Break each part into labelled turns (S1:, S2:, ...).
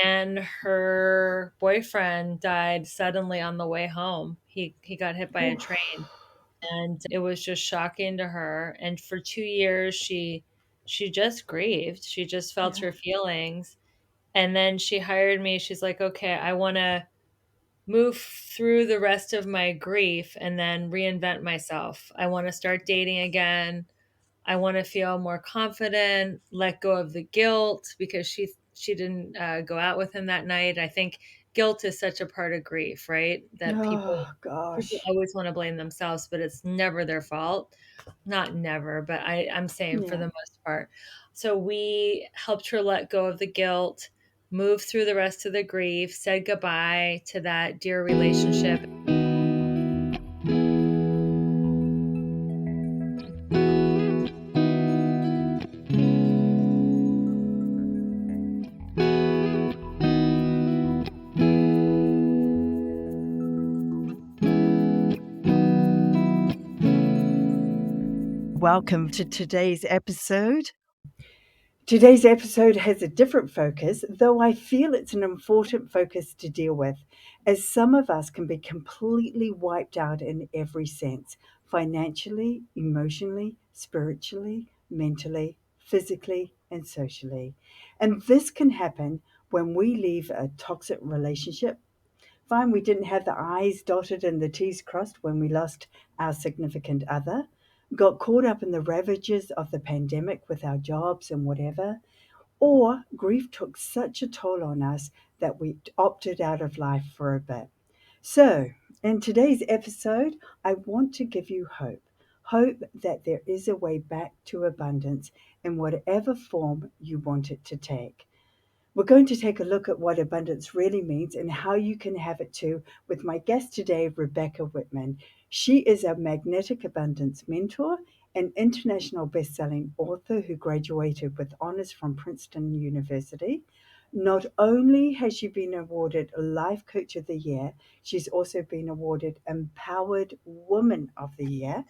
S1: and her boyfriend died suddenly on the way home. He got hit by a
S2: Oof.
S1: train, and it was just shocking to her. And for 2 years, she just grieved. She just felt
S2: Yeah.
S1: her feelings. And then she hired me. She's like, okay, I want to move through the rest of my grief and then reinvent myself. I want to start dating again. I want to feel more confident, let go of the guilt because she didn't go out with him that night. I think guilt is such a part of grief, right? That people
S2: Oh,
S1: people
S2: gosh.
S1: always want to blame themselves, but it's never their fault. Not never, but I'm saying for
S2: Yeah.
S1: the most part. So we helped her let go of the guilt, move through the rest of the grief, said goodbye to that dear relationship.
S3: Welcome to today's episode.
S2: Today's episode has a different focus, though I feel it's an important focus to deal with, as some of us can be completely wiped out in every sense financially, emotionally, spiritually, mentally, physically, and socially. And this can happen when we leave a toxic relationship. Fine, we didn't have the I's dotted and the T's crossed when we lost our significant other, got caught up in the ravages of the pandemic with our jobs and whatever, or grief took such a toll on us that we opted out of life for a bit. So, in today's episode, I want to give you hope. Hope that there is a way back to abundance in whatever form you want it to take. We're going to take a look at what abundance really means and how you can have it too with my guest today, Rebecca Whitman. She is a magnetic abundance mentor, an international best-selling author who graduated with honors from Princeton University. Not only has she been awarded Life Coach of the Year, she's also been awarded Empowered Woman of the Year.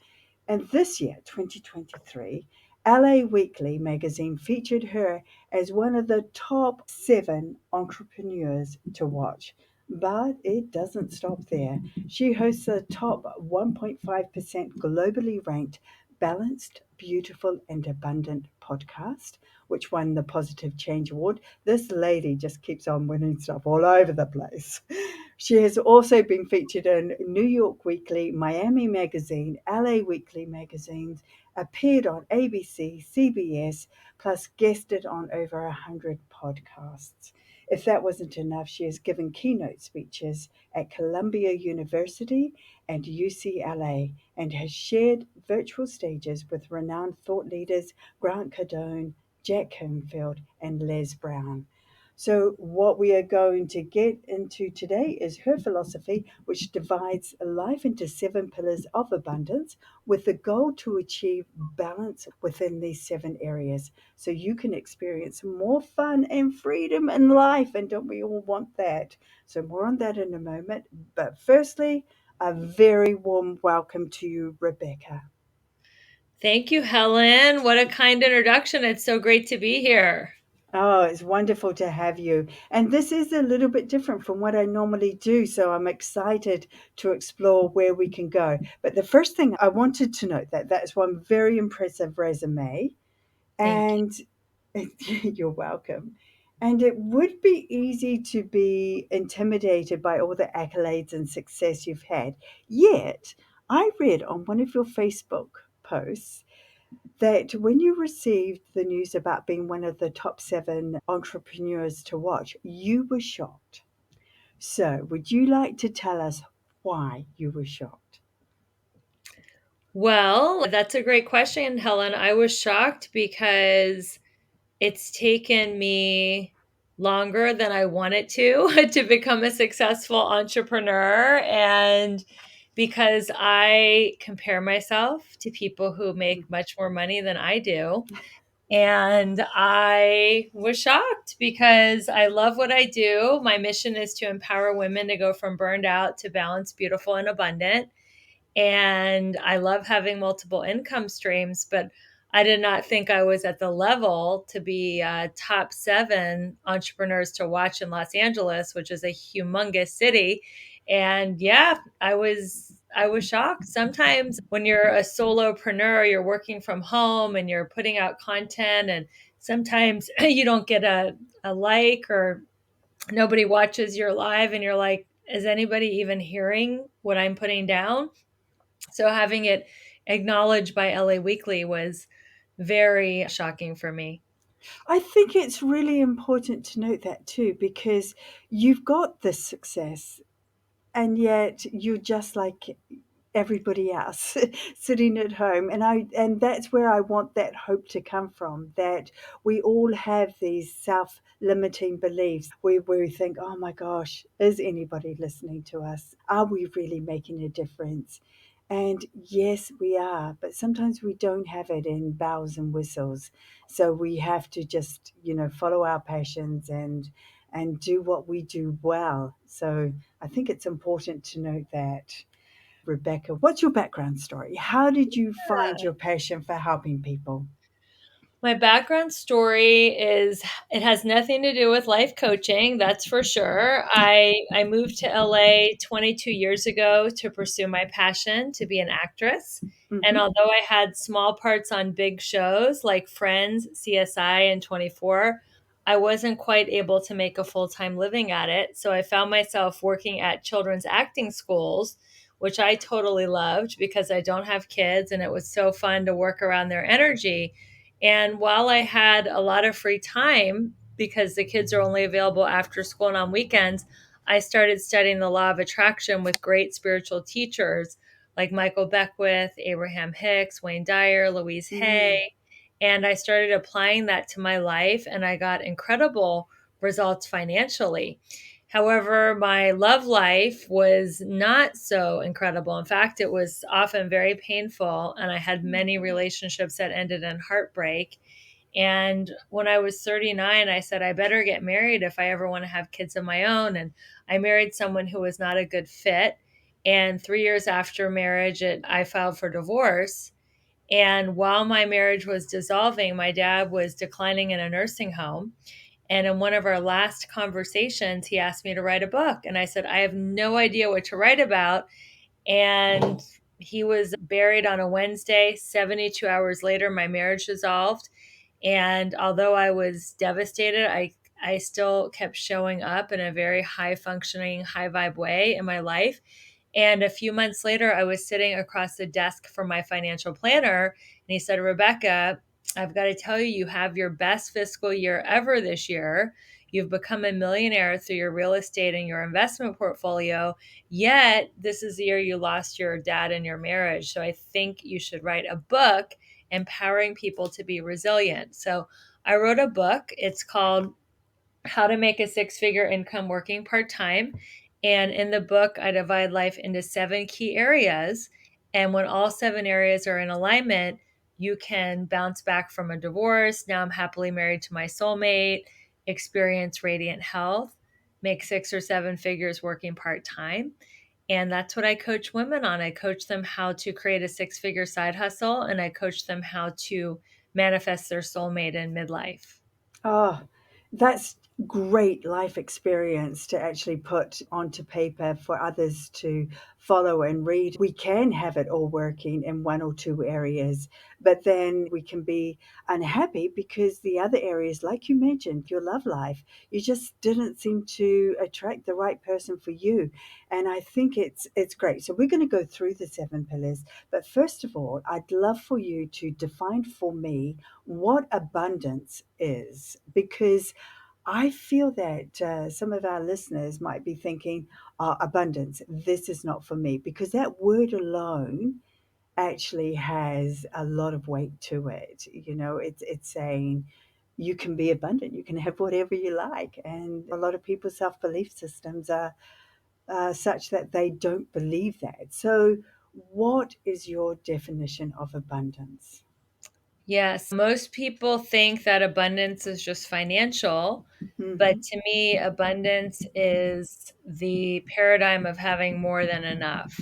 S2: And this year, 2023, LA Weekly magazine featured her as one of the top 7 entrepreneurs to watch. But it doesn't stop there. She hosts a top 1.5% globally ranked Balanced, Beautiful, and Abundant podcast, which won the Positive Change Award. This lady just keeps on winning stuff all over the place. She has also been featured in New York Weekly, Miami Magazine, LA Weekly magazines, appeared on ABC, CBS, plus guested on over 100 podcasts. If that wasn't enough, she has given keynote speeches at Columbia University and UCLA and has shared virtual stages with renowned thought leaders Grant Cardone, Jack Canfield, and Les Brown. So, what we are going to get into today is her philosophy, which divides life into 7 pillars of abundance with the goal to achieve balance within these 7 areas so you can experience more fun and freedom in life. And don't we all want that? So, more on that in a moment. But firstly, a very warm welcome to you, Rebecca.
S1: Thank you, Helen. What a kind introduction. It's so great to be here.
S2: Oh, it's wonderful to have you. And this is a little bit different from what I normally do. So I'm excited to explore where we can go. But the first thing I wanted to note that that's one very impressive resume.
S1: Thank you.
S2: And you're welcome. And it would be easy to be intimidated by all the accolades and success you've had. Yet, I read on one of your Facebook posts that when you received the news about being one of the top 7 entrepreneurs to watch, you were shocked. So, would you like to tell us why you were shocked?
S1: Well, that's a great question, Helen. I was shocked because it's taken me longer than I wanted to to become a successful entrepreneur. And because I compare myself to people who make much more money than I do. And I was shocked because I love what I do. My mission is to empower women to go from burned out to balanced, beautiful, and abundant. And I love having multiple income streams, but I did not think I was at the level to be top 7 entrepreneurs to watch in Los Angeles, which is a humongous city. And yeah, I was shocked. Sometimes when you're a solopreneur, you're working from home and you're putting out content, and sometimes you don't get a like, or nobody watches your live, and you're like, is anybody even hearing what I'm putting down? So having it acknowledged by LA Weekly was very shocking for me.
S2: I think it's really important to note that too, because you've got this success and yet you're just like everybody else sitting at home, and that's where I want that hope to come from, that we all have these self-limiting beliefs where we think, oh my gosh, is anybody listening to us? Are we really making a difference? And yes, we are, but sometimes we don't have it in bells and whistles. So we have to just, follow our passions and do what we do well. So I think it's important to note that. Rebecca, what's your background story? How did you find your passion for helping people?
S1: My background story is, it has nothing to do with life coaching, that's for sure. I moved to LA 22 years ago to pursue my passion to be an actress. And
S2: Hmm.
S1: although I had small parts on big shows like Friends, CSI, and 24, I wasn't quite able to make a full-time living at it. So I found myself working at children's acting schools, which I totally loved because I don't have kids, and it was so fun to work around their energy. And while I had a lot of free time because the kids are only available after school and on weekends, I started studying the law of attraction with great spiritual teachers like Michael Beckwith, Abraham Hicks, Wayne Dyer, Louise
S2: Mm.
S1: Hay. And I started applying that to my life, and I got incredible results financially. However, my love life was not so incredible. In fact, it was often very painful, and I had many relationships that ended in heartbreak. And when I was 39, I said, I better get married if I ever want to have kids of my own. And I married someone who was not a good fit. And 3 years after marriage, I filed for divorce. And while my marriage was dissolving, my dad was declining in a nursing home. And in one of our last conversations, he asked me to write a book. And I said, I have no idea what to write about. And he was buried on a Wednesday. 72 hours later, my marriage dissolved. And although I was devastated, I still kept showing up in a very high functioning, high vibe way in my life. And a few months later, I was sitting across the desk from my financial planner, and he said, Rebecca, I've got to tell you, you have your best fiscal year ever this year. You've become a millionaire through your real estate and your investment portfolio. Yet, this is the year you lost your dad in your marriage. So I think you should write a book empowering people to be resilient. So I wrote a book. It's called How to Make a Six-Figure Income Working Part-Time. And in the book, I divide life into 7 key areas. And when all 7 areas are in alignment, you can bounce back from a divorce. Now I'm happily married to my soulmate, experience radiant health, make 6 or 7 figures working part time. And that's what I coach women on. I coach them how to create a 6 figure side hustle, and I coach them how to manifest their soulmate in midlife.
S2: Oh, that's great life experience to actually put onto paper for others to follow and read. We can have it all working in one or two areas, but then we can be unhappy because the other areas, like you mentioned, your love life, you just didn't seem to attract the right person for you. And I think it's great. So we're going to go through the 7 pillars, but first of all, I'd love for you to define for me what abundance is, because I feel that some of our listeners might be thinking, abundance, this is not for me, because that word alone actually has a lot of weight to it. It's saying you can be abundant, you can have whatever you like. And a lot of people's self belief systems are such that they don't believe that. So, what is your definition of abundance?
S1: Yes, most people think that abundance is just financial, but
S2: Hmm.
S1: to me, abundance is the paradigm of having more than enough.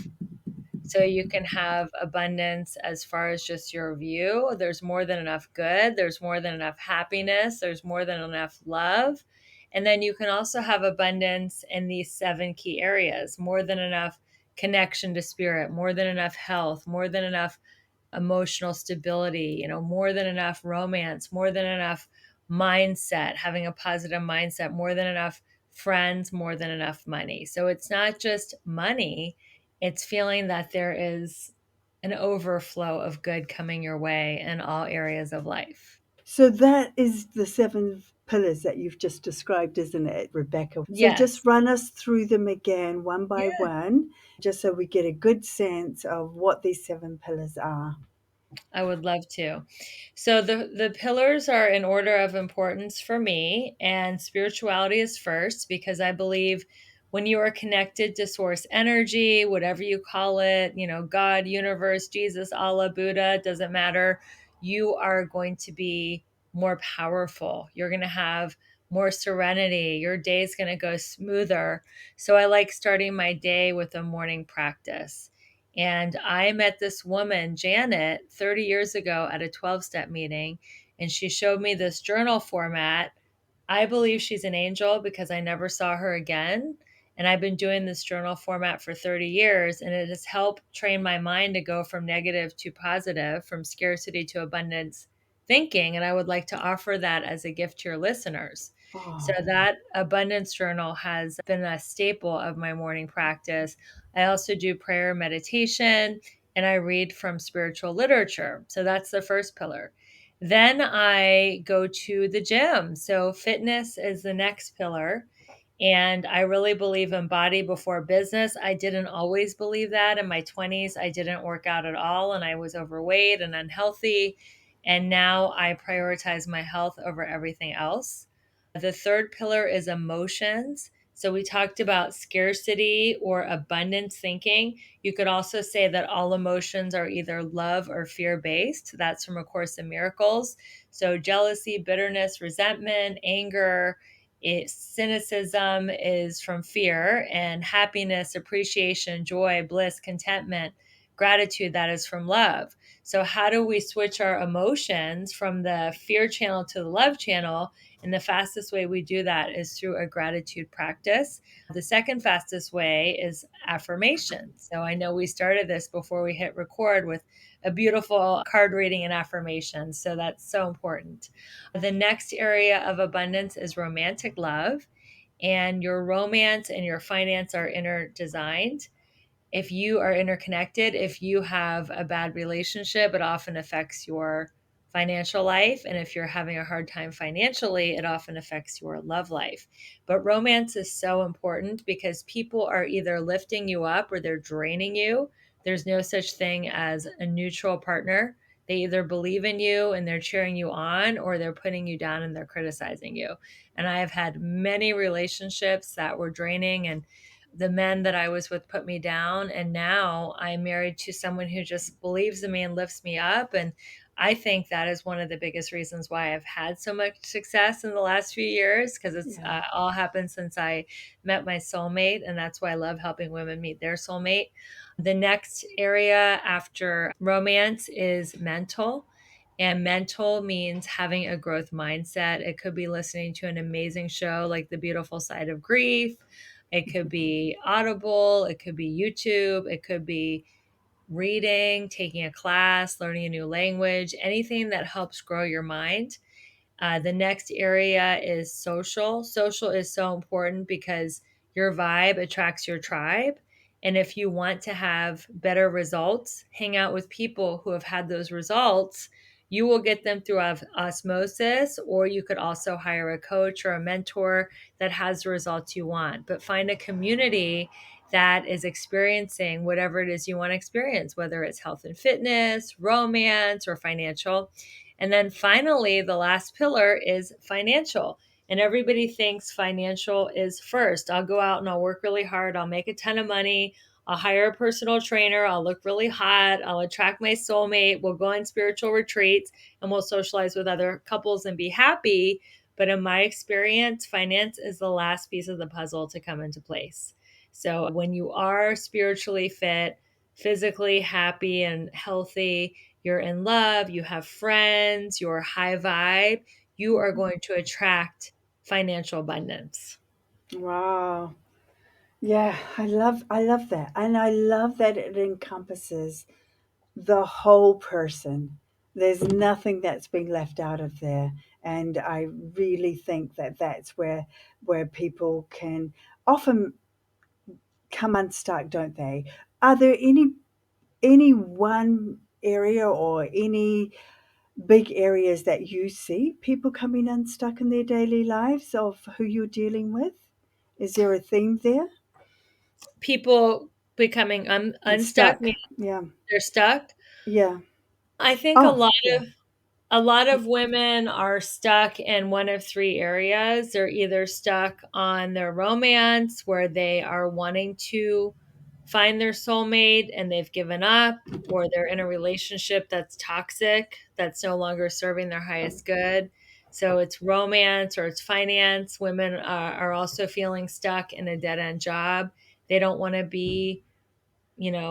S1: So you can have abundance as far as just your view. There's more than enough good. There's more than enough happiness. There's more than enough love. And then you can also have abundance in these 7 key areas, more than enough connection to spirit, more than enough health, more than enough emotional stability, more than enough romance, more than enough mindset, having a positive mindset, more than enough friends, more than enough money. So it's not just money, it's feeling that there is an overflow of good coming your way in all areas of life.
S2: So that is the 7 pillars that you've just described, isn't it, Rebecca? So just
S1: Yes.
S2: run us through them again one by
S1: Yeah.
S2: one, just so we get a good sense of what these 7 pillars are.
S1: I would love to. So the pillars are in order of importance for me, and spirituality is first because I believe when you are connected to source energy, whatever you call it, God, universe, Jesus, Allah, Buddha, doesn't matter, you are going to be more powerful. You're going to have more serenity. Your day is going to go smoother. So I like starting my day with a morning practice. And I met this woman, Janet, 30 years ago at a 12-step meeting, and she showed me this journal format. I believe she's an angel because I never saw her again. And I've been doing this journal format for 30 years, and it has helped train my mind to go from negative to positive, from scarcity to abundance thinking. And I would like to offer that as a gift to your listeners. So,
S2: Oh,
S1: that abundance journal has been a staple of my morning practice. I also do prayer, meditation, and I read from spiritual literature. So, that's the first pillar. Then I go to the gym. So, fitness is the next pillar. And I really believe in body before business. I didn't always believe that. In my 20s, I didn't work out at all and I was overweight and unhealthy. And now I prioritize my health over everything else. The third pillar is emotions. So we talked about scarcity or abundance thinking. You could also say that all emotions are either love or fear based. That's from A Course in Miracles. So jealousy, bitterness, resentment, anger, cynicism is from fear, and happiness, appreciation, joy, bliss, contentment, gratitude, that is from love. So, how do we switch our emotions from the fear channel to the love channel? And the fastest way we do that is through a gratitude practice. The second fastest way is affirmation. So, I know we started this before we hit record with a beautiful card reading and affirmation. So, that's so important. The next area of abundance is romantic love, and your romance and your finance are interdesigned. If you are interconnected, if you have a bad relationship, it often affects your financial life. And if you're having a hard time financially, it often affects your love life. But romance is so important because people are either lifting you up or they're draining you. There's no such thing as a neutral partner. They either believe in you and they're cheering you on, or they're putting you down and they're criticizing you. And I have had many relationships that were draining, and the men that I was with put me down. And now I'm married to someone who just believes in me and lifts me up. And I think that is one of the biggest reasons why I've had so much success in the last few years, because it's
S2: yeah.
S1: all happened since I met my soulmate. And that's why I love helping women meet their soulmate. The next area after romance is mental. And mental means having a growth mindset. It could be listening to an amazing show like The Beautiful Side of Grief. It could be Audible. It could be YouTube. It could be reading, taking a class, learning a new language, anything that helps grow your mind. The next area is social. Social is so important because your vibe attracts your tribe. And if you want to have better results, hang out with people who have had those results. You will get them through osmosis, or you could also hire a coach or a mentor that has the results you want. But find a community that is experiencing whatever it is you want to experience, whether it's health and fitness, romance, or financial. And then finally, the last pillar is financial. And everybody thinks financial is first. I'll go out and I'll work really hard. I'll make a ton of money. I'll hire a personal trainer. I'll look really hot. I'll attract my soulmate. We'll go on spiritual retreats and we'll socialize with other couples and be happy. But in my experience, finance is the last piece of the puzzle to come into place. So when you are spiritually fit, physically happy and healthy, you're in love, you have friends, you're high vibe, you are going to attract financial abundance.
S2: Wow. Yeah, I love that. And I love that it encompasses the whole person. There's nothing that's been left out of there. And I really think that that's where people can often come unstuck, don't they? Are there any one area or any big areas that you see people coming unstuck in their daily lives of who you're dealing with? Is there a theme there?
S1: People becoming unstuck,
S2: Unstuck.
S1: meaning
S2: Yeah.
S1: they're stuck.
S2: Yeah.
S1: I think
S2: Oh, yeah.
S1: a lot of women are stuck in one of three areas. They're either stuck on their romance, where they are wanting to find their soulmate and they've given up, or they're in a relationship that's toxic, that's no longer serving their highest good. So it's romance or it's finance. Women are also feeling stuck in a dead end job. They don't want to be,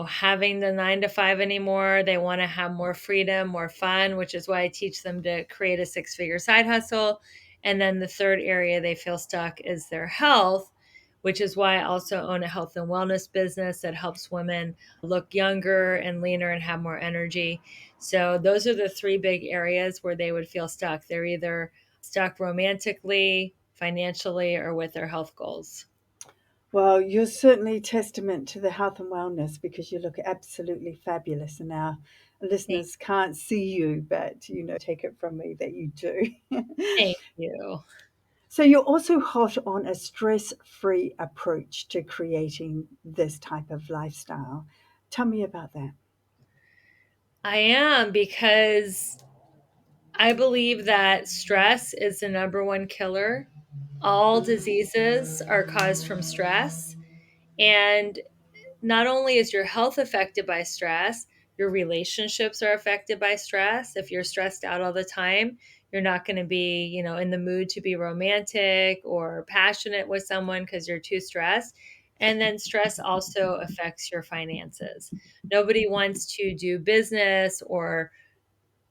S1: having the 9 to 5 anymore. They want to have more freedom, more fun, which is why I teach them to create a 6 figure side hustle. And then the third area they feel stuck is their health, which is why I also own a health and wellness business that helps women look younger and leaner and have more energy. So those are the three big areas where they would feel stuck. They're either stuck romantically, financially, or with their health goals.
S2: Well, you're certainly testament to the health and wellness because you look absolutely fabulous, and our
S1: Thank,
S2: listeners can't see you, but take it from me that you do.
S1: thank you.
S2: So you're also hot on a stress-free approach to creating this type of lifestyle. Tell me about that.
S1: I am, because I believe that stress is the number one killer. All diseases are caused from stress. And not only is your health affected by stress, your relationships are affected by stress. If you're stressed out all the time, you're not going to be, in the mood to be romantic or passionate with someone because you're too stressed. And then stress also affects your finances. Nobody wants to do business or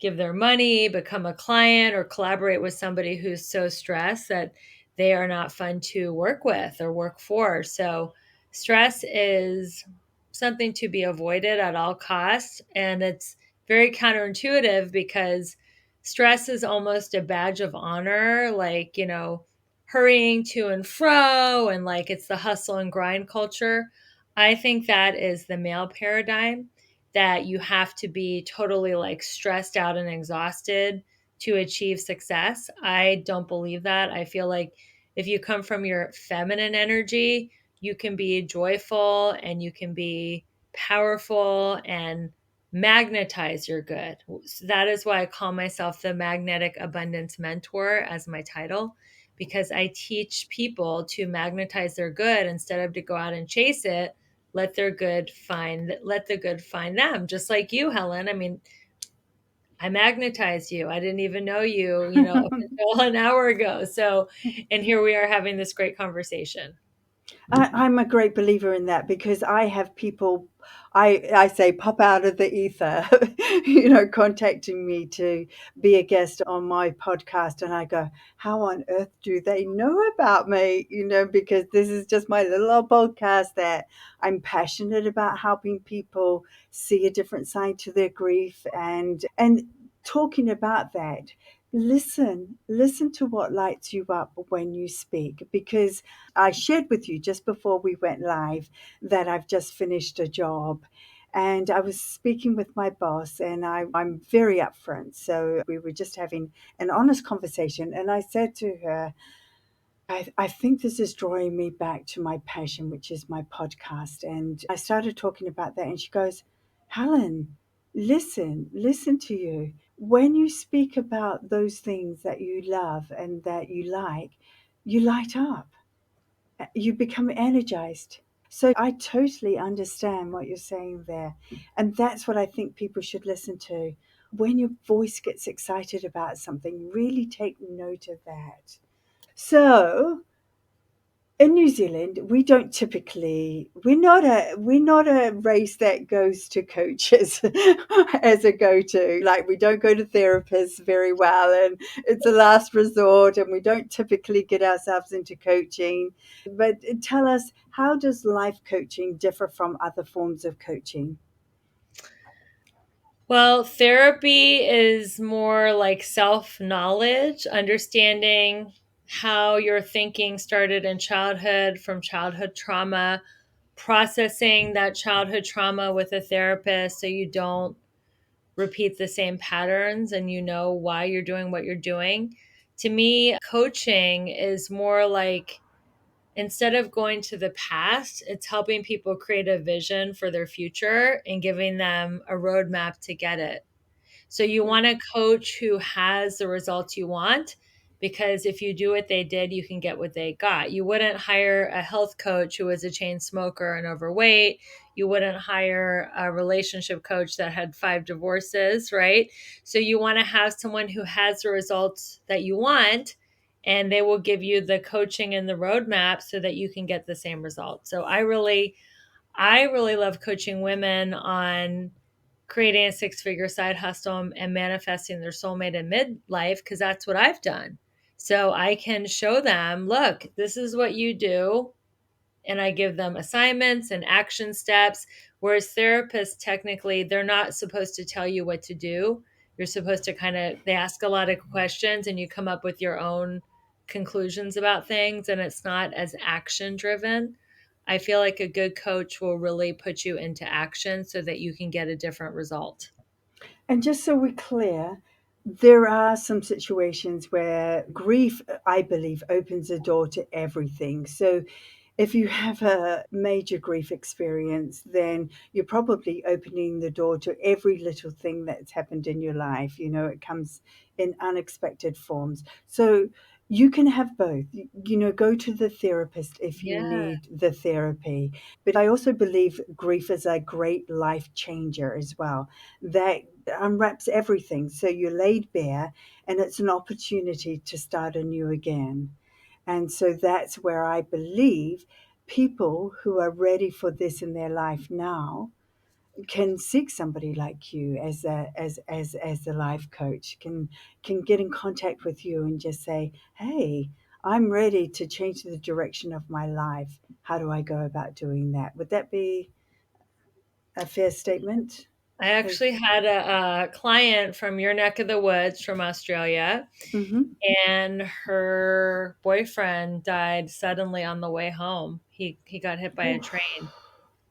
S1: give their money, become a client, or collaborate with somebody who's so stressed that they are not fun to work with or work for. So, stress is something to be avoided at all costs. And it's very counterintuitive because stress is almost a badge of honor, like, hurrying to and fro, and like it's the hustle and grind culture. I think that is the male paradigm, that you have to be totally like stressed out and exhausted to achieve success. I don't believe that. I feel like if you come from your feminine energy, you can be joyful and you can be powerful and magnetize your good. So that is why I call myself the magnetic abundance mentor as my title, because I teach people to magnetize their good instead of to go out and chase it. Let the good find them, just like you, Helen. I mean, I magnetized you. I didn't even know you, up until an hour ago. So, and here we are having this great conversation.
S2: I'm a great believer in that because I have people, I say, pop out of the ether, contacting me to be a guest on my podcast. And I go, how on earth do they know about me? Because this is just my little old podcast that I'm passionate about helping people see a different side to their grief and talking about that. Listen to what lights you up when you speak, because I shared with you just before we went live that I've just finished a job. And I was speaking with my boss, and I'm very upfront. So we were just having an honest conversation. And I said to her, I think this is drawing me back to my passion, which is my podcast. And I started talking about that. And she goes, Helen, listen to you. When you speak about those things that you love and that you like, you light up, you become energized. So I totally understand what you're saying there. And that's what I think people should listen to. When your voice gets excited about something, really take note of that. So in New Zealand, we don't typically we're not a race that goes to coaches as a go-to. Like we don't go to therapists very well, and it's a last resort, and we don't typically get ourselves into coaching. But tell us, how does life coaching differ from other forms of coaching?
S1: Well, therapy is more like self knowledge, understanding how your thinking started in childhood from childhood trauma, processing that childhood trauma with a therapist so you don't repeat the same patterns and you know why you're doing what you're doing. To me, coaching is more like instead of going to the past, it's helping people create a vision for their future and giving them a roadmap to get it. So you want a coach who has the results you want because if you do what they did, you can get what they got. You wouldn't hire a health coach who was a chain smoker and overweight. You wouldn't hire a relationship coach that had 5 divorces, right? So you want to have someone who has the results that you want and they will give you the coaching and the roadmap so that you can get the same results. So I really love coaching women on creating a six-figure side hustle and manifesting their soulmate in midlife because that's what I've done. So I can show them, look, this is what you do, and I give them assignments and action steps. Whereas therapists, technically, they're not supposed to tell you what to do. You're supposed to they ask a lot of questions and you come up with your own conclusions about things, and it's not as action driven. I feel like a good coach will really put you into action so that you can get a different result.
S2: And just so we're clear, there are some situations where grief, I believe, opens a door to everything. So if you have a major grief experience, then you're probably opening the door to every little thing that's happened in your life. You know, it comes in unexpected forms. So you can have both. You know, go to the therapist if you
S1: Yeah.
S2: need the therapy. But I also believe grief is a great life changer as well. That unwraps everything. So you're laid bare, and it's an opportunity to start anew again. And so that's where I believe people who are ready for this in their life now can seek somebody like you as a life coach, can get in contact with you and just say, hey, I'm ready to change the direction of my life. How do I go about doing that? Would that be a fair statement?
S1: I actually had a client from your neck of the woods from Australia,
S2: Mm-hmm.
S1: and her boyfriend died suddenly on the way home. He got hit by a
S2: Oof.
S1: train,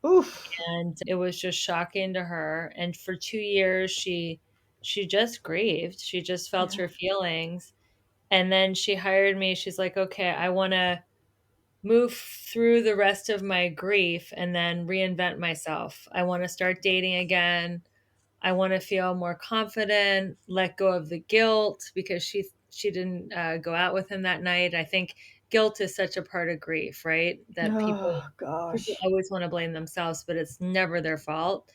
S2: Oof.
S1: and it was just shocking to her. And for 2 years, she just grieved. She just felt
S2: Yeah.
S1: her feelings. And then she hired me. She's like, okay, I want to move through the rest of my grief and then reinvent myself. I want to start dating again. I want to feel more confident, let go of the guilt because she didn't go out with him that night. I think guilt is such a part of grief, right? That people
S2: Oh
S1: people
S2: gosh.
S1: always want to blame themselves, but it's never their fault.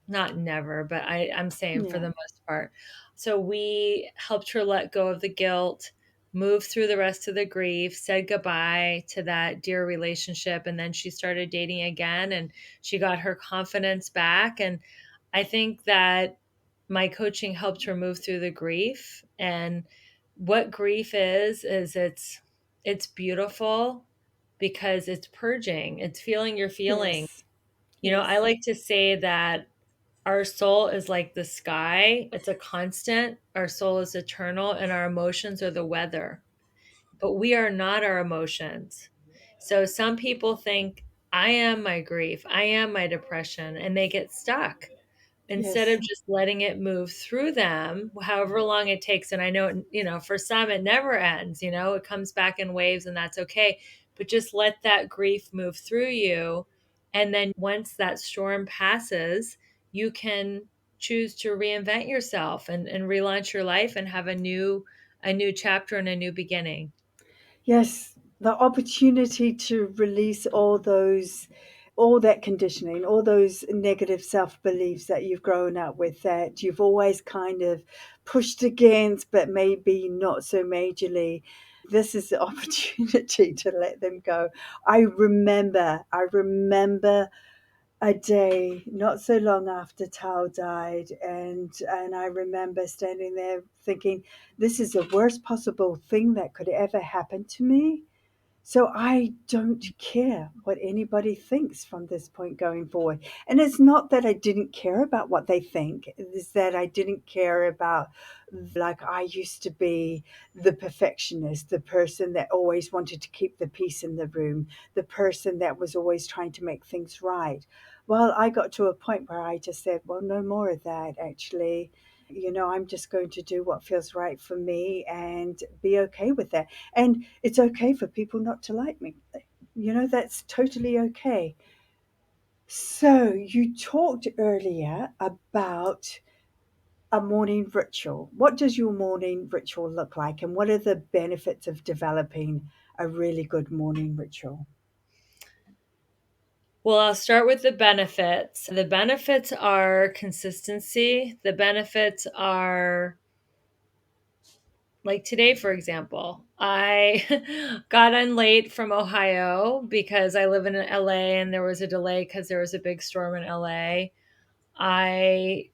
S1: Not never, but I'm saying for
S2: Yeah.
S1: the most part. So we helped her let go of the guilt, move through the rest of the grief, said goodbye to that dear relationship, and then she started dating again and she got her confidence back. And I think that my coaching helped her move through the grief. And what grief is it's beautiful because it's purging. It's feeling your feeling.
S2: Yes.
S1: I
S2: Yes.
S1: like to say that our soul is like the sky. It's a constant. Our soul is eternal and our emotions are the weather. But we are not our emotions. So some people think I am my grief. I am my depression and they get stuck instead
S2: Yes.
S1: of just letting it move through them however long it takes. And I know, for some it never ends, it comes back in waves and that's okay, but just let that grief move through you. And then once that storm passes, you can choose to reinvent yourself and relaunch your life and have a new chapter and a new beginning.
S2: Yes, the opportunity to release all that conditioning, all those negative self beliefs that you've grown up with, that you've always kind of pushed against, but maybe not so majorly. this is the opportunity to let them go. I remember a day not so long after Tao died, and I remember standing there thinking, this is the worst possible thing that could ever happen to me. So I don't care what anybody thinks from this point going forward. And it's not that I didn't care about what they think, it's that I didn't care about, like, I used to be the perfectionist, the person that always wanted to keep the peace in the room, the person that was always trying to make things right. Well, I got to a point where I just said, well, no more of that, actually. I'm just going to do what feels right for me and be okay with that. And it's okay for people not to like me. That's totally okay. So, you talked earlier about a morning ritual. What does your morning ritual look like? And what are the benefits of developing a really good morning ritual?
S1: Well, I'll start with the benefits. The benefits are consistency. The benefits are like today, for example, I got in late from Ohio because I live in LA and there was a delay because there was a big storm in LA. I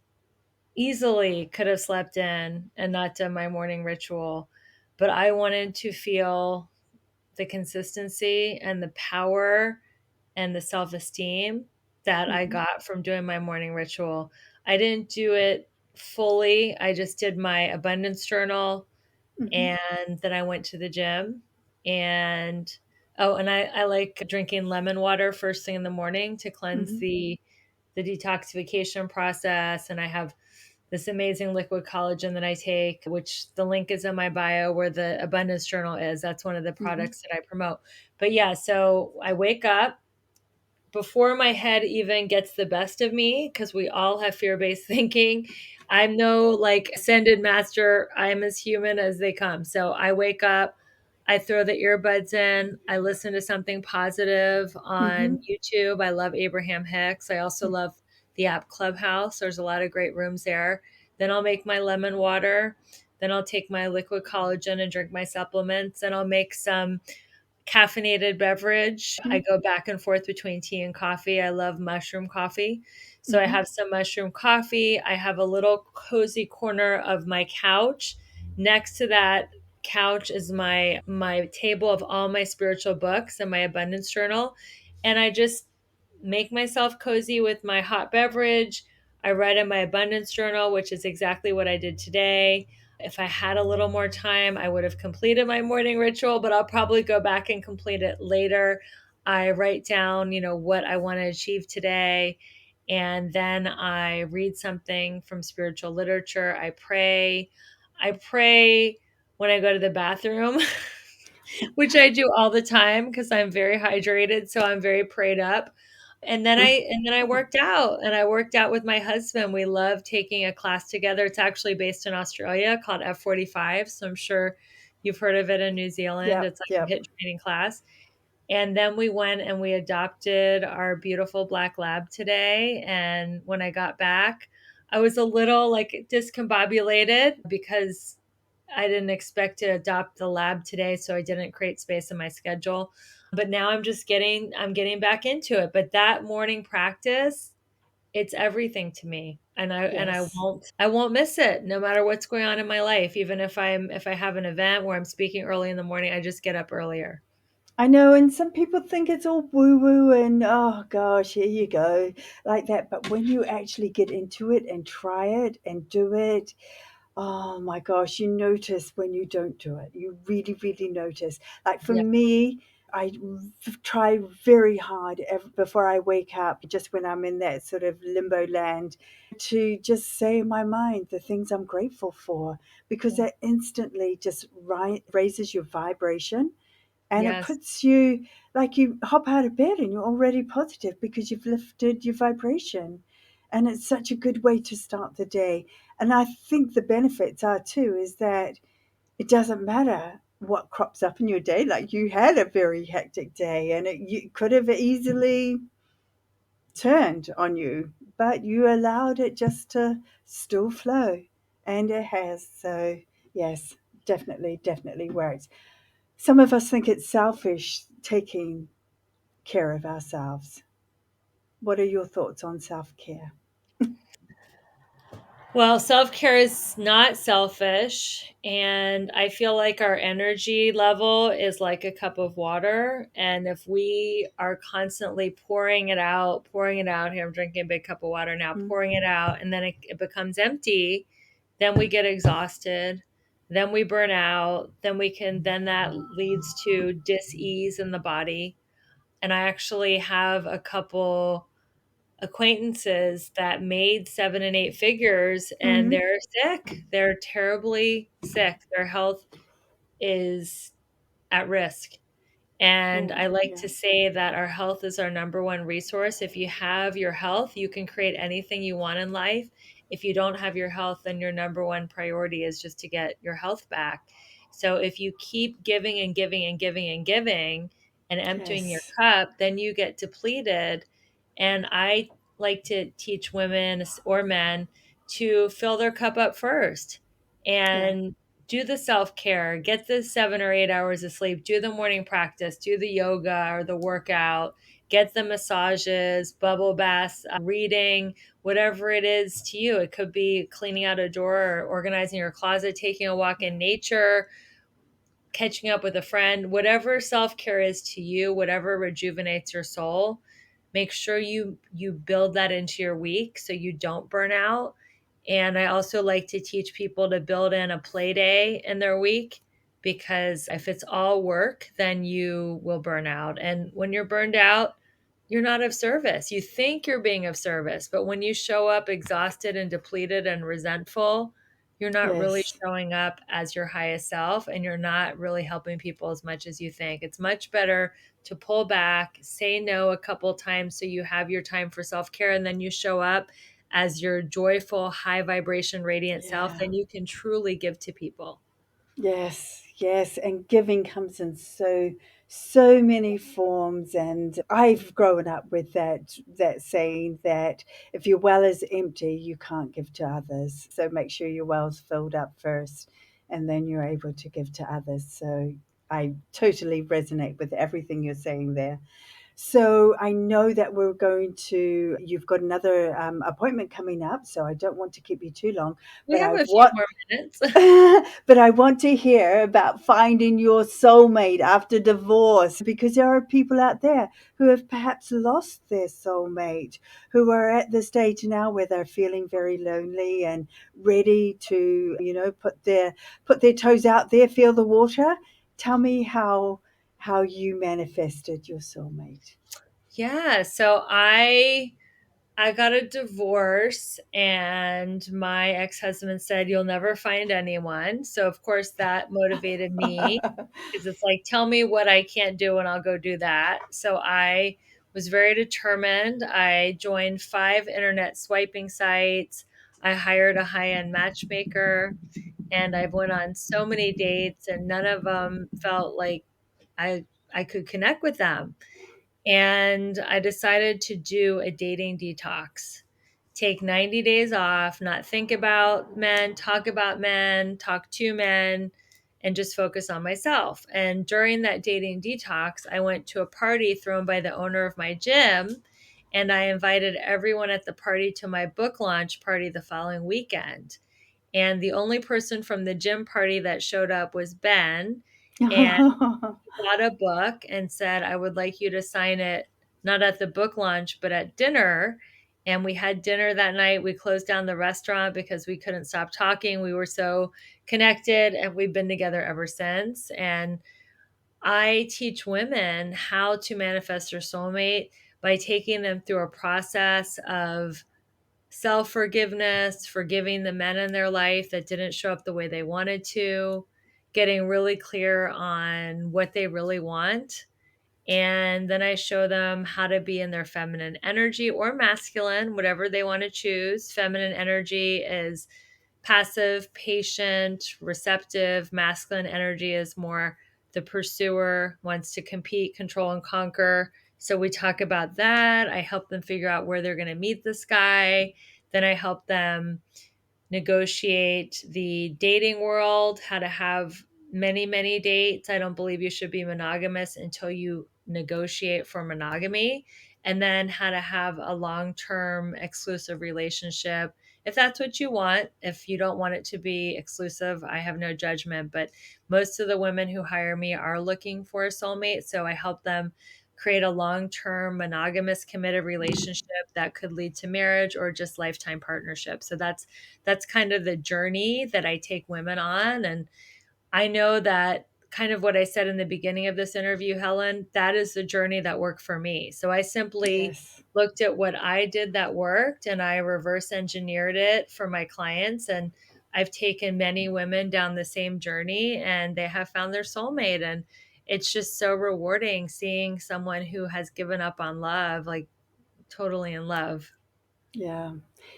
S1: easily could have slept in and not done my morning ritual, but I wanted to feel the consistency and the power and the self esteem that I
S2: Mm-hmm.
S1: got from doing my morning ritual. I didn't do it fully, I just did my abundance journal
S2: Mm-hmm.
S1: and then I went to the gym. And oh, and I like drinking lemon water first thing in the morning to cleanse
S2: Mm-hmm.
S1: the detoxification process. And I have this amazing liquid collagen that I take, which the link is in my bio where the abundance journal is. That's one of the
S2: Mm-hmm.
S1: products that I promote. But yeah, so I wake up before my head even gets the best of me, because we all have fear based thinking. I'm no like ascended master. I'm as human as they come. So I wake up, I throw the earbuds in, I listen to something positive
S2: Mm-hmm.
S1: on YouTube. I love Abraham Hicks. I also love the app Clubhouse. There's a lot of great rooms there. Then I'll make my lemon water. Then I'll take my liquid collagen and drink my supplements. And I'll make some caffeinated beverage. I go back and forth between tea and coffee. I love mushroom coffee. So I
S2: Mm-hmm.
S1: have some mushroom coffee. I have a little cozy corner of my couch. Next to that couch is my table of all my spiritual books and my abundance journal. And I just make myself cozy with my hot beverage. I write in my abundance journal, which is exactly what I did today. If I had a little more time, I would have completed my morning ritual, but I'll probably go back and complete it later. I write down, what I want to achieve today. And then I read something from spiritual literature. I pray. I pray when I go to the bathroom, which I do all the time because I'm very hydrated. So I'm very prayed up. And then I worked out and I worked out with my husband. We love taking a class together. It's actually based in Australia called F45. So I'm sure you've heard of it in New Zealand.
S2: Yep.
S1: It's like a
S2: Yep.
S1: hit training class. And then we went and we adopted our beautiful black lab today. And when I got back, I was a little like discombobulated because I didn't expect to adopt the lab today, so I didn't create space in my schedule. But now I'm getting back into it. But that morning practice, it's everything to me. And I
S2: Yes.
S1: won't miss it no matter what's going on in my life. Even if I have an event where I'm speaking early in the morning, I just get up earlier.
S2: I know, and some people think it's all woo woo and oh gosh, here you go, like that. But when you actually get into it and try it and do it, oh my gosh, you notice when you don't do it. You really, really notice. Like for
S1: Yeah.
S2: me, I try very hard before I wake up, just when I'm in that sort of limbo land, to just say in my mind the things I'm grateful for, because that instantly just raises your vibration, and it
S1: Yes.
S2: puts you, like, you hop out of bed and you're already positive because you've lifted your vibration. And it's such a good way to start the day. And I think the benefits are too is that it doesn't matter what crops up in your day. Like, you had a very hectic day and you could have easily turned on you, but you allowed it just to still flow, and it has. So yes, definitely, definitely works. Some of us think it's selfish taking care of ourselves. What are your thoughts on self care?
S1: Well, self care is not selfish. And I feel like our energy level is like a cup of water. And if we are constantly pouring it out, here I'm drinking a big cup of water now,
S2: Mm.
S1: pouring it out, and then it becomes empty, then we get exhausted. Then we burn out. Then that leads to dis-ease in the body. And I actually have a couple acquaintances that made 7 and 8 figures and
S2: Mm.
S1: they're sick. They're terribly sick. Their health is at risk. And
S2: Oh,
S1: I like
S2: yeah.
S1: to say that our health is our number one resource. If you have your health, you can create anything you want in life. If you don't have your health, then your number one priority is just to get your health back. So if you keep giving and giving and giving and giving and emptying your
S2: Yes.
S1: cup, then you get depleted. And I like to teach women or men to fill their cup up first
S2: Yeah.
S1: and do the self care, get the 7 or 8 hours of sleep, do the morning practice, do the yoga or the workout, get the massages, bubble baths, reading, whatever it is to you. It could be cleaning out a drawer or organizing your closet, taking a walk
S2: Yeah.
S1: in nature, catching up with a friend, whatever self-care is to you, whatever rejuvenates your soul, make sure you build that into your week so you don't burn out. And I also like to teach people to build in a play day in their week because if it's all work, then you will burn out. And when you're burned out, you're not of service. You think you're being of service, but when you show up exhausted and depleted and resentful, you're not really
S2: Yes.
S1: showing up as your highest self and you're not really helping people as much as you think. It's much better to pull back, say no a couple times so you have your time for self care, and then you show up as your joyful, high vibration, radiant self,
S2: Yeah.
S1: then you can truly give to people.
S2: Yes, yes, and giving comes in so many forms, and I've grown up with that saying that if your well is empty, you can't give to others. So make sure your well's filled up first, and then you're able to give to others. So I totally resonate with everything you're saying there. So I know that you've got another appointment coming up, so I don't want to keep you too long,
S1: We
S2: but
S1: have
S2: I
S1: a few
S2: want
S1: more minutes.
S2: but I want to hear about finding your soulmate after divorce because there are people out there who have perhaps lost their soulmate, who are at the stage now where they're feeling very lonely and ready to, put their toes out there, feel the water. Tell me how you manifested your soulmate.
S1: Yeah, so I got a divorce and my ex-husband said, "You'll never find anyone." So of course that motivated me because it's like, tell me what I can't do and I'll go do that. So I was very determined. I joined 5 internet swiping sites. I hired a high-end matchmaker and I went on so many dates and none of them felt like I I could connect with them. And I decided to do a dating detox. Take 90 days off, not think about men, talk to men, and just focus on myself. And during that dating detox, I went to a party thrown by the owner of my gym, and I invited everyone at the party to my book launch party the following weekend. And the only person from the gym party that showed up was Ben. And bought a book and said, I would like you to sign it, not at the book launch, but at dinner. And we had dinner that night. We closed down the restaurant because we couldn't stop talking. We were so connected and we've been together ever since. And I teach women how to manifest their soulmate by taking them through a process of self forgiveness, forgiving the men in their life that didn't show up the way they wanted to, getting really clear on what they really want. And then I show them how to be in their feminine energy or masculine, whatever they want to choose. Feminine energy is passive, patient, receptive. Masculine energy is more the pursuer, wants to compete, control, and conquer. So we talk about that. I help them figure out where they're going to meet this guy. Then I help them negotiate the dating world, how to have many, many dates. I don't believe you should be monogamous until you negotiate for monogamy, and then how to have a long term exclusive relationship if that's what you want. If you don't want it to be exclusive, I have no judgment. But most of the women who hire me are looking for a soulmate. So I help them create a long term, monogamous, committed relationship that could lead to marriage or just lifetime partnership. So that's kind of the journey that I take women on. And I know that kind of what I said in the beginning of this interview, Helen, that is the journey that worked for me. So I simply
S2: Yes.
S1: looked at what I did that worked and I reverse engineered it for my clients. And I've taken many women down the same journey and they have found their soulmate. And it's just so rewarding seeing someone who has given up on love, like totally in love.
S2: Yeah.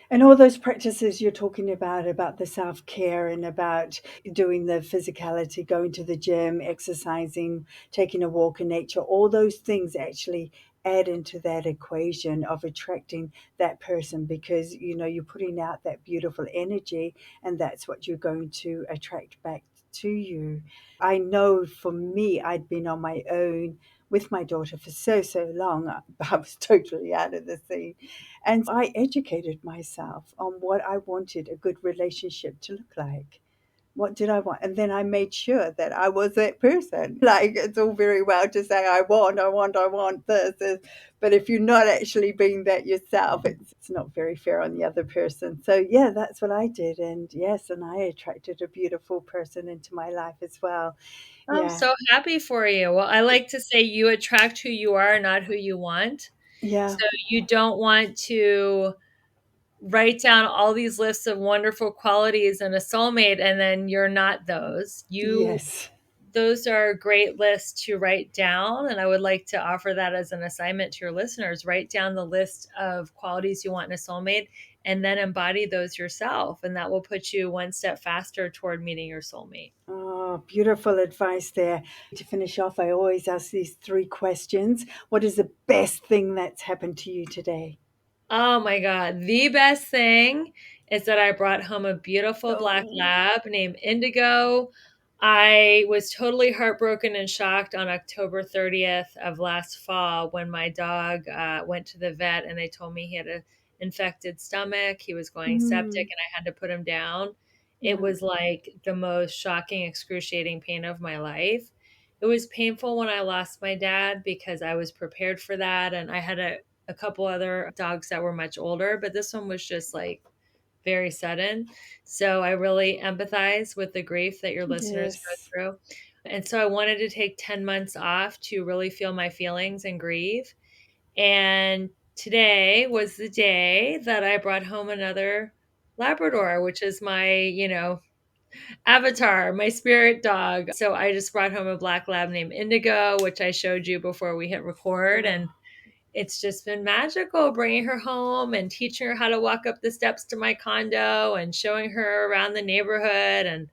S2: And all those practices you're talking about the self care and about doing the physicality, going to the gym, exercising, taking a walk in nature, all those things actually add into that equation of attracting that person because, you're putting out that beautiful energy and that's what you're going to attract back to you. I know for me, I'd been on my own with my daughter for so, so long. I was totally out of the scene. And I educated myself on what I wanted a good relationship to look like. What did I want? And then I made sure that I was that person. Like, it's all very well to say, I want this. But if you're not actually being that yourself, it's not very fair on the other person. So, yeah, that's what I did. And yes, and I attracted a beautiful person into my life as well.
S1: I'm
S2: Yeah.
S1: so happy for you. Well, I like to say you attract who you are, not who you want.
S2: Yeah.
S1: So you don't want to write down all these lists of wonderful qualities in a soulmate and then you're not those. You
S2: Yes.
S1: those are great lists to write down and I would like to offer that as an assignment to your listeners. Write down the list of qualities you want in a soulmate and then embody those yourself and that will put you one step faster toward meeting your soulmate.
S2: Oh, beautiful advice there. To finish off, I always ask these three questions. What is the best thing that's happened to you today?
S1: Oh my God. The best thing is that I brought home a beautiful black
S2: Oh,
S1: lab named Indigo. I was totally heartbroken and shocked on October 30th of last fall when my dog went to the vet and they told me he had an infected stomach. He was going septic
S2: mm,
S1: and I had to put him down. It
S2: yeah.
S1: was like the most shocking, excruciating pain of my life. It was painful when I lost my dad because I was prepared for that and I had a couple other dogs that were much older, but this one was just like very sudden. So I really empathize with the grief that your listeners go
S2: Yes.
S1: through. And so I wanted to take 10 months off to really feel my feelings and grieve. And today was the day that I brought home another Labrador, which is my, avatar, my spirit dog. So I just brought home a black lab named Indigo, which I showed you before we hit record.
S2: Oh,
S1: And it's just been magical bringing her home and teaching her how to walk up the steps to my condo and showing her around the neighborhood. And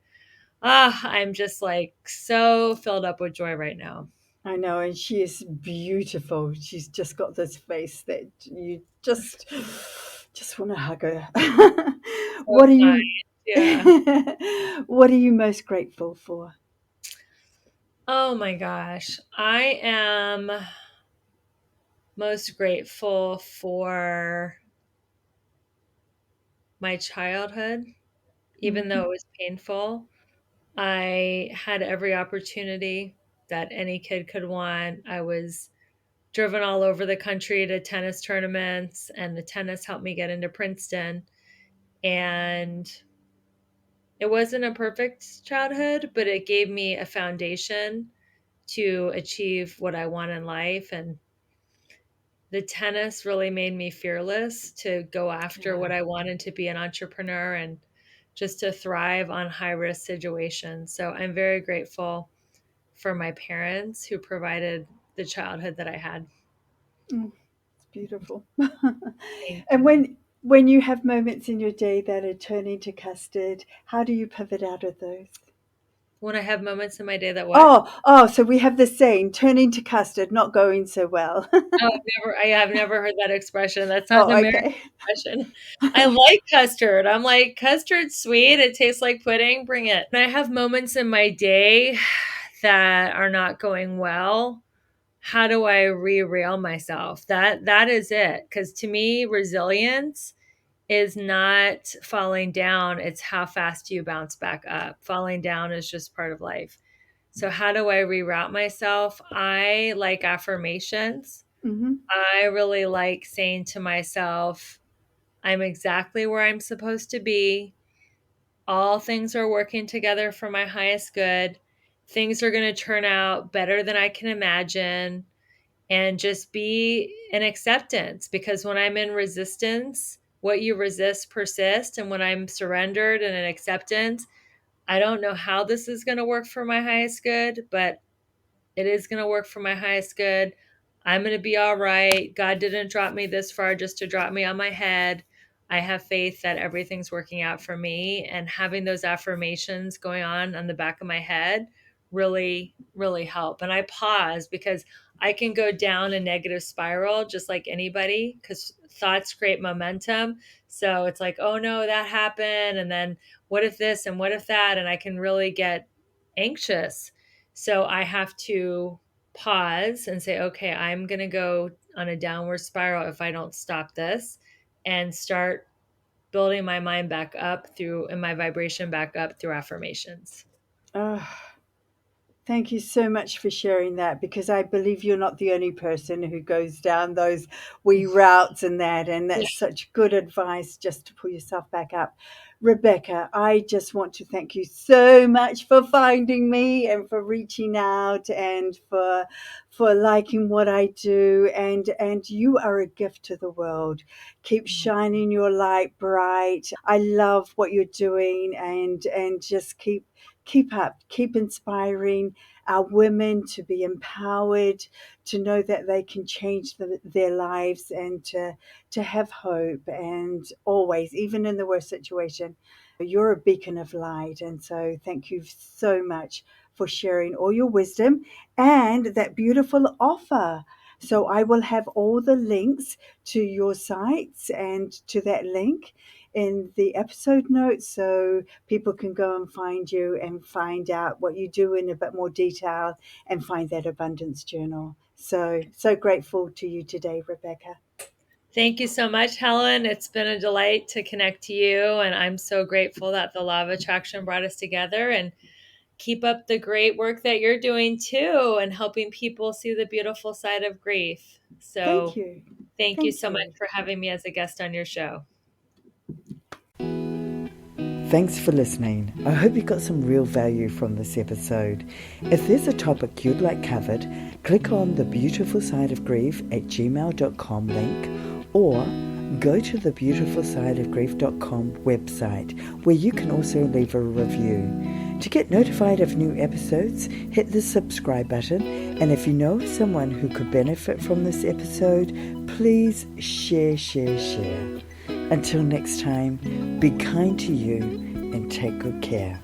S1: I'm just like so filled up with joy right now.
S2: I know. And she is beautiful. She's just got this face that you just want to hug her.
S1: So
S2: What are
S1: kind.
S2: you,
S1: Yeah.
S2: what are you most grateful for?
S1: Oh my gosh. I am most grateful for my childhood, even though
S2: Mhm.
S1: it was painful. I had every opportunity that any kid could want. I was driven all over the country to tennis tournaments, and the tennis helped me get into Princeton. And it wasn't a perfect childhood, but it gave me a foundation to achieve what I want in life. And the tennis really made me fearless to go after
S2: Yeah.
S1: what I wanted to be an entrepreneur and just to thrive on high risk situations. So I'm very grateful for my parents who provided the childhood that I had.
S2: Mm, it's beautiful.
S1: Thank
S2: And
S1: you.
S2: when you have moments in your day that are turning to custard, how do you pivot out of those?
S1: When I have moments in my day that what?
S2: So we have this saying, turning to custard, not going so well.
S1: Oh, I have never heard that expression. That's not an
S2: Oh,
S1: American
S2: okay.
S1: expression. I like custard. I'm like, custard's sweet. It tastes like pudding. Bring it. And I have moments in my day that are not going well. How do I re-rail myself? That is it. Because to me, resilience is not falling down. It's how fast you bounce back up. Falling down is just part of life. So how do I reroute myself? I like affirmations.
S2: Hmm.
S1: I really like saying to myself, I'm exactly where I'm supposed to be. All things are working together for my highest good. Things are going to turn out better than I can imagine. And just be in acceptance, because when I'm in resistance, what you resist persists. And when I'm surrendered and in acceptance, I don't know how this is going to work for my highest good, but it is going to work for my highest good. I'm going to be all right. God didn't drop me this far just to drop me on my head. I have faith that everything's working out for me. And having those affirmations going on the back of my head really, really help. And I pause because I can go down a negative spiral just like anybody, because thoughts create momentum. So it's like, oh no, that happened. And then what if this and what if that? And I can really get anxious. So I have to pause and say, okay, I'm going to go on a downward spiral if I don't stop this, and start building my mind back up through, and my vibration back up through affirmations.
S2: Oh, thank you so much for sharing that, because I believe you're not the only person who goes down those wee routes and
S1: Yeah.
S2: that's such good advice just to pull yourself back up. Rebecca, I just want to thank you so much for finding me and for reaching out and for liking what I do, and you are a gift to the world. Keep shining your light bright. I love what you're doing, and just keep up, keep inspiring our women to be empowered, to know that they can change their lives, and to have hope. And always, even in the worst situation, you're a beacon of light. And so thank you so much for sharing all your wisdom and that beautiful offer. So I will have all the links to your sites and to that link in the episode notes, so people can go and find you and find out what you do in a bit more detail and find that abundance journal. So grateful to you today, Rebecca.
S1: Thank you so much, Helen. It's been a delight to connect to you. And I'm so grateful that the law of attraction brought us together. And keep up the great work that you're doing too, and helping people see the beautiful side of grief.
S2: Thank
S1: So
S2: you.
S1: thank you
S2: Thank
S1: so much
S2: you.
S1: for having me as a guest on your show.
S3: Thanks for listening. I hope you got some real value from this episode. If there's a topic you'd like covered, click on the Beautiful Side of Grief at gmail.com link, or go to the beautifulsideofgrief.com website, where you can also leave a review. To get notified of new episodes, hit the subscribe button, and if you know someone who could benefit from this episode, please share. Until next time, be kind to you and take good care.